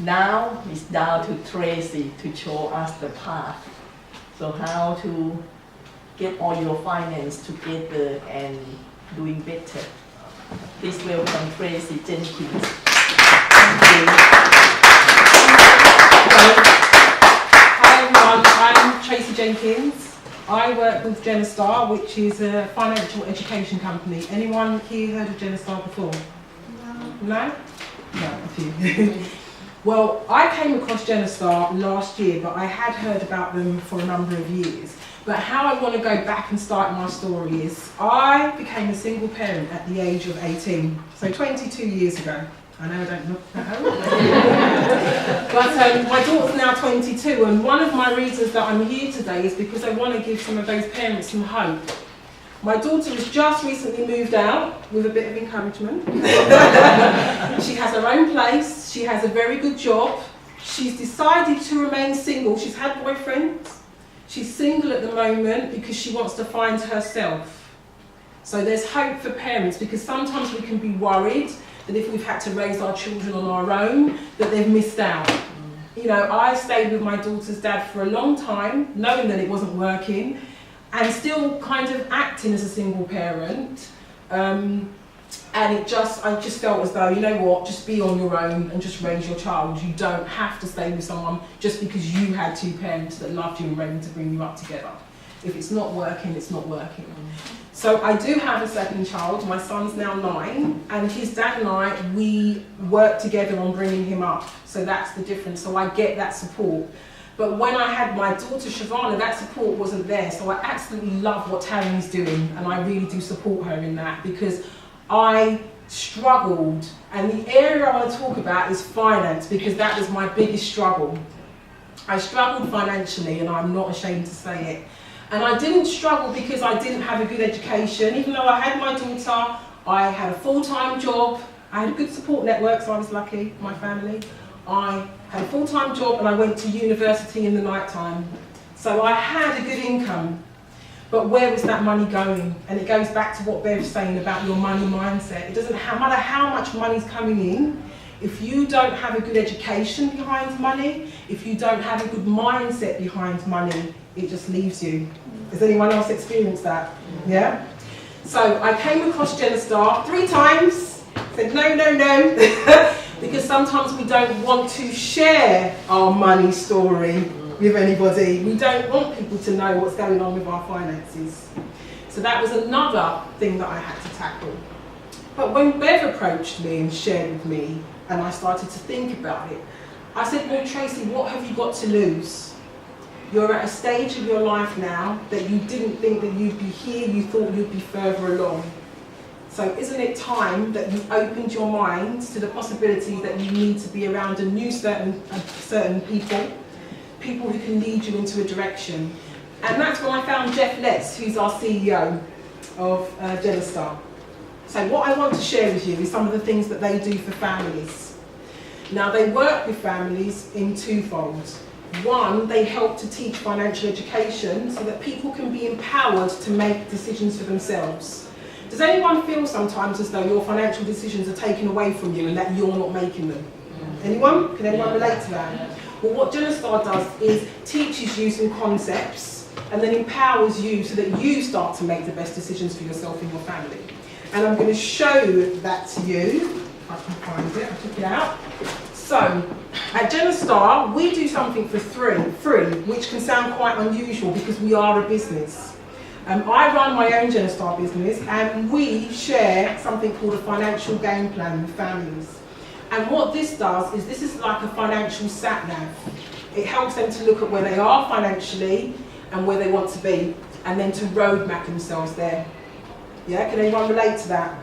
Now it's down to Tracy to show us the path. So how to get all your finance together and doing better. Please welcome Tracy Jenkins. Thank you. Hi everyone, I'm Tracy Jenkins. I work with Genostar, which is a financial education company. Anyone here heard of Genostar before? No? No, a few. Well, I came across Genostar last year, but I had heard about them for a number of years. But how I want to go back and start my story is, I became a single parent at the age of 18, so 22 years ago. I know I don't look that old. But my daughter's now 22, and one of my reasons that I'm here today is because I want to give some of those parents some hope. My daughter has just recently moved out with a bit of encouragement. She has her own place, she has a very good job, she's decided to remain single, she's had boyfriends, she's single at the moment because she wants to find herself. So there's hope for parents, because sometimes we can be worried that if we've had to raise our children on our own, that they've missed out. You know, I stayed with my daughter's dad for a long time, knowing that it wasn't working, and still kind of acting as a single parent. And I just felt as though, you know what, just be on your own and just raise your child. You don't have to stay with someone just because you had two parents that loved you and were able to bring you up together. If it's not working, it's not working. So I do have a second child. My son's now 9, and his dad and I, we work together on bringing him up. So that's the difference. So I get that support. But when I had my daughter Shavana, that support wasn't there. So I absolutely love what Taryn's doing, and I really do support her in that, because I struggled, and the area I want to talk about is finance, because that was my biggest struggle. I struggled financially, and I'm not ashamed to say it. And I didn't struggle because I didn't have a good education. Even though I had my daughter, I had a full-time job, I had a good support network, so I was lucky, my family. I had a full-time job and I went to university in the night time. So I had a good income. But where was that money going? And it goes back to what Bev's saying about your money mindset. It doesn't matter how much money's coming in, if you don't have a good education behind money, if you don't have a good mindset behind money, it just leaves you. Has anyone else experienced that? Yeah? So I came across Genostar 3 times, said no, no, no, because sometimes we don't want to share our money story with anybody. We don't want people to know what's going on with our finances. So that was another thing that I had to tackle. But when Bev approached me and shared with me, and I started to think about it, I said, well, Tracy, what have you got to lose? You're at a stage of your life now that you didn't think that you'd be here, you thought you'd be further along. So isn't it time that you opened your mind to the possibility that you need to be around certain people who can lead you into a direction? And that's when I found Jeff Letts, who's our CEO of Genostar. So what I want to share with you is some of the things that they do for families. Now, they work with families in twofold. One, they help to teach financial education so that people can be empowered to make decisions for themselves. Does anyone feel sometimes as though your financial decisions are taken away from you and that you're not making them? Anyone? Can anyone relate to that? Well, what Genostar does is teaches you some concepts and then empowers you so that you start to make the best decisions for yourself and your family. And I'm going to show that to you. If I can find it, I took it out. So, at Genostar, we do something for free, which can sound quite unusual because we are a business. I run my own Genostar business, and we share something called a financial game plan with families. And what this does is, this is like a financial sat-nav. It helps them to look at where they are financially and where they want to be, and then to roadmap themselves there. Yeah, can anyone relate to that?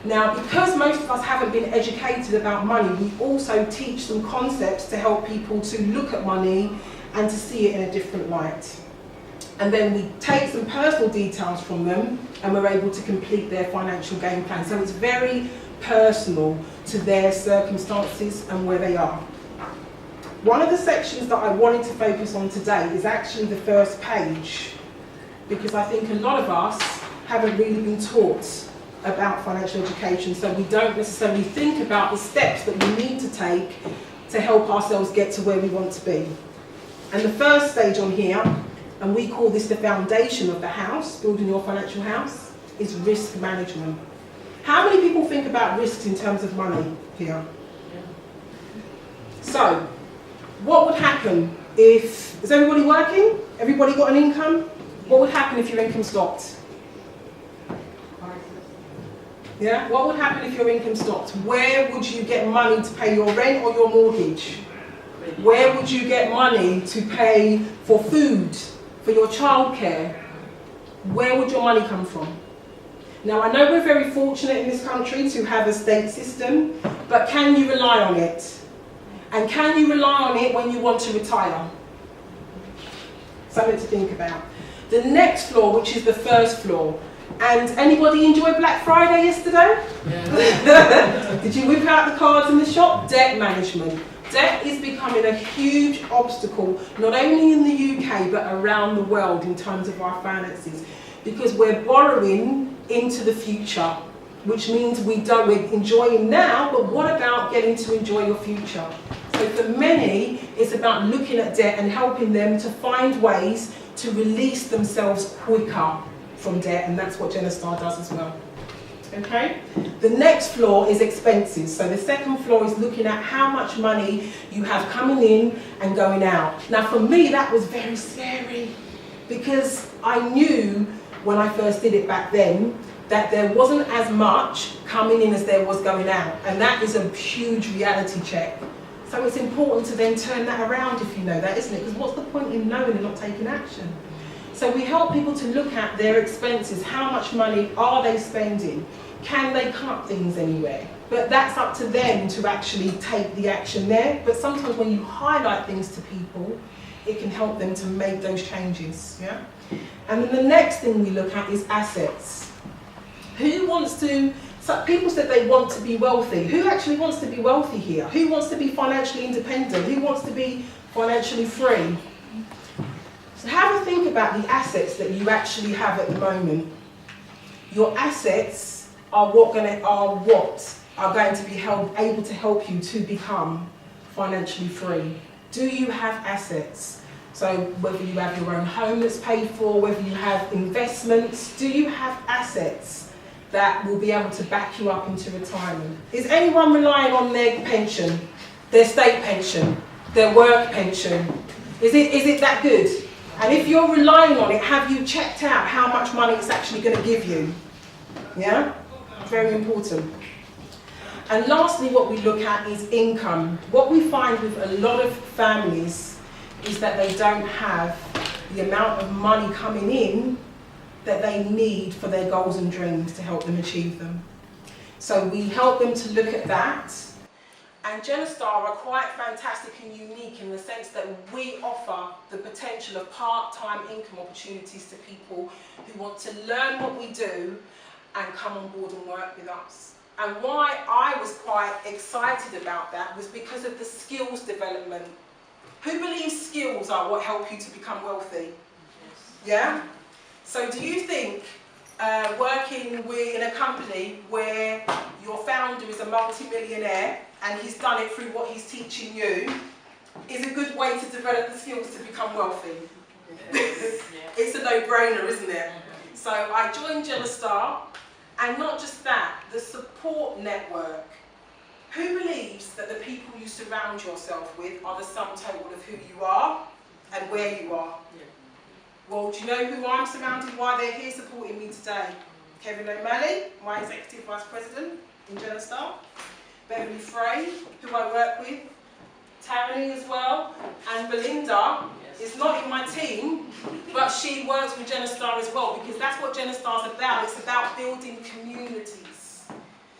Now, because most of us haven't been educated about money, we also teach them concepts to help people to look at money and to see it in a different light. And then we take some personal details from them and we're able to complete their financial game plan. So it's very personal to their circumstances and where they are. One of the sections that I wanted to focus on today is actually the first page, because I think a lot of us haven't really been taught about financial education, so we don't necessarily think about the steps that we need to take to help ourselves get to where we want to be. And the first stage on here, and we call this the foundation of the house, building your financial house, is risk management. How many people think about risks in terms of money here? So, what would happen if, is everybody working? Everybody got an income? What would happen if your income stopped? Yeah? What would happen if your income stopped? Where would you get money to pay your rent or your mortgage? Where would you get money to pay for food, for your childcare? Where would your money come from? Now, I know we're very fortunate in this country to have a state system, but can you rely on it? And can you rely on it when you want to retire? Something to think about. The next floor, which is the first floor. And anybody enjoy Black Friday yesterday? Yeah. Did you whip out the cards in the shop? Debt management. Debt is becoming a huge obstacle, not only in the UK, but around the world in terms of our finances. Because we're borrowing into the future, which means we're enjoying now, but what about getting to enjoy your future? So for many, it's about looking at debt and helping them to find ways to release themselves quicker from debt, and that's what Genostar does as well. Okay? The next floor is expenses. So the second floor is looking at how much money you have coming in and going out. Now for me, that was very scary, because I knew when I first did it back then that there wasn't as much coming in as there was going out, and that is a huge reality check. So it's important to then turn that around if you know that, isn't it? Because what's the point in knowing and not taking action? So we help people to look at their expenses. How much money are they spending? Can they cut things anywhere? But that's up to them to actually take the action there. But sometimes when you highlight things to people, it can help them to make those changes. Yeah? And then the next thing we look at is assets. Who wants to, so people said they want to be wealthy. Who actually wants to be wealthy here? Who wants to be financially independent? Who wants to be financially free? So have a think about the assets that you actually have at the moment. Your assets are what are going to be able to help you to become financially free. Do you have assets? So whether you have your own home that's paid for, whether you have investments, do you have assets that will be able to back you up into retirement? Is anyone relying on their pension, their state pension, their work pension? Is it that good? And if you're relying on it, have you checked out how much money it's actually going to give you? Yeah? Very important. And lastly, what we look at is income. What we find with a lot of families is that they don't have the amount of money coming in that they need for their goals and dreams to help them achieve them. So we help them to look at that. And Genostar are quite fantastic and unique in the sense that we offer the potential of part-time income opportunities to people who want to learn what we do and come on board and work with us. And why I was quite excited about that was because of the skills development. Who believes skills are what help you to become wealthy? Yes. Yeah? So do you think working in a company where your founder is a multi-millionaire and he's done it through what he's teaching you is a good way to develop the skills to become wealthy? Yes. It's a no-brainer, isn't it? So I joined Genostar, and not just that, the support network. Who believes that the people you surround yourself with are the sum total of who you are and where you are? Yeah. Well, do you know who I'm surrounded, why they're here supporting me today? Kevin O'Malley, my Executive Vice President in Genostar. Beverly Frey, who I work with. Taryn as well. And Belinda is not in my team, but she works with Genostar as well, because that's what Genostar is about. It's about building communities.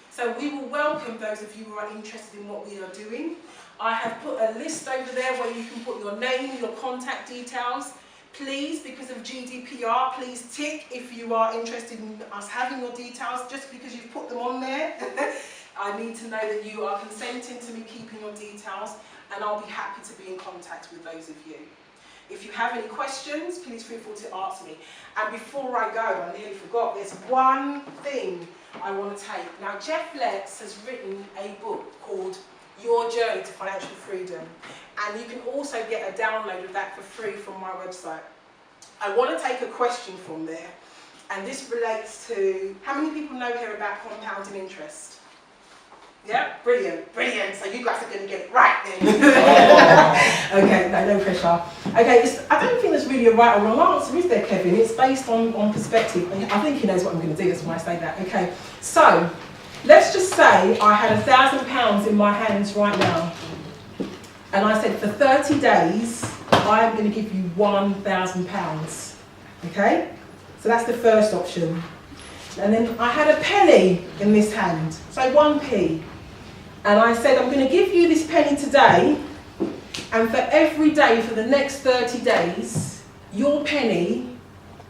So we will welcome those of you who are interested in what we are doing. I have put a list over there where you can put your name, your contact details. Please, because of GDPR, please tick if you are interested in us having your details. Just because you've put them on there, I need to know that you are consenting to me keeping your details, and I'll be happy to be in contact with those of you. If you have any questions, please feel free to ask me. And before I go, I nearly forgot, there's one thing I want to take. Now, Jeff Letts has written a book called your journey to financial freedom. And you can also get a download of that for free from my website. I want to take a question from there, and this relates to, how many people know here about compounding interest? Yeah, brilliant, brilliant. So you guys are going to get it right then. Okay, no pressure. Okay, I don't think there's really a right or wrong answer, is there, Kevin? It's based on perspective. I think he knows what I'm going to do, that's why I say that. Okay, so let's just say I had £1,000 in my hands right now. And I said, for 30 days, I'm going to give you £1,000. Okay? So that's the first option. And then I had a penny in this hand, so 1p. And I said, I'm going to give you this penny today, and for every day for the next 30 days, your penny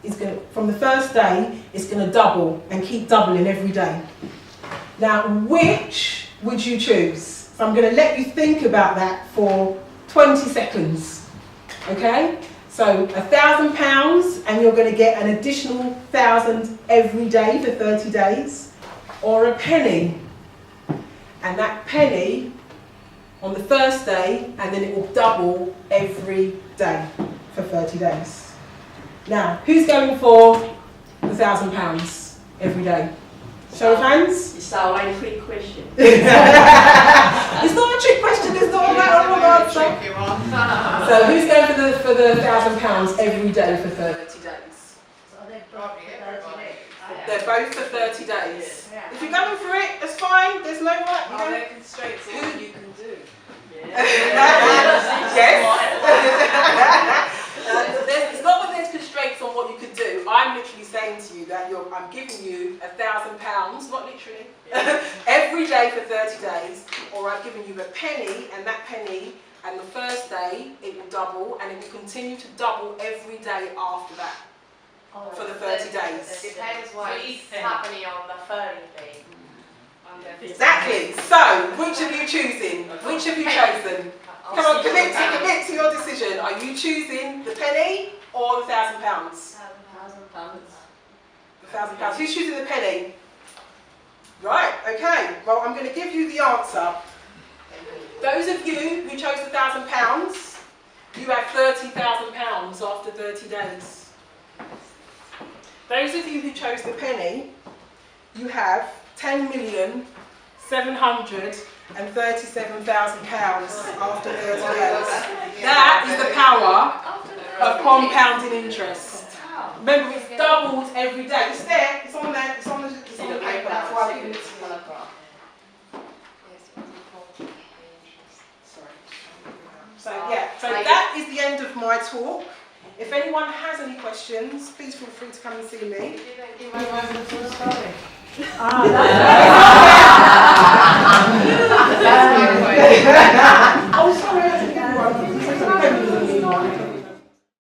is going to, from the first day, is going to double and keep doubling every day. Now, which would you choose? So I'm going to let you think about that for 20 seconds. Okay? So £1,000, and you're going to get an additional 1,000 every day for 30 days, or a penny, and that penny on the first day, and then it will double every day for 30 days. Now, who's going for the £1,000 every day? Show of hands. It sounds like a trick question. It's not a trick question. It's not a right or wrong answer. So who's going for the £1,000 every day for 30 days? So they're probably everybody. They're both for 30 days. Yeah. If you're going for it, that's fine. There's no right. Are there constraints on what you can do? Yes. It's not that there's constraints on what you could do. I'm literally saying to you that I'm giving you £1,000, not literally, every day for 30 days, or I've given you a penny, and that penny, and the first day, it will double, and it will continue to double every day after that, for the 30 days. It depends what is happening on the 30 day. Exactly. So, which are you choosing? Which have you chosen? Come on, commit to your decision. Are you choosing the penny or the £1,000? £1,000. The £1,000. Who's choosing the penny? Right, okay. Well, I'm going to give you the answer. Those of you who chose the £1,000, you have £30,000 after 30 days. Those of you who chose the penny, you have £10,737,000 after 30 days. That is the power of compounding interest. Remember, it's doubled every day. It's there. It's on there. It's on the paper. That's why I'm giving it to you. So yeah. So that is the end of my talk. If anyone has any questions, please feel free to come and see me. That's my question.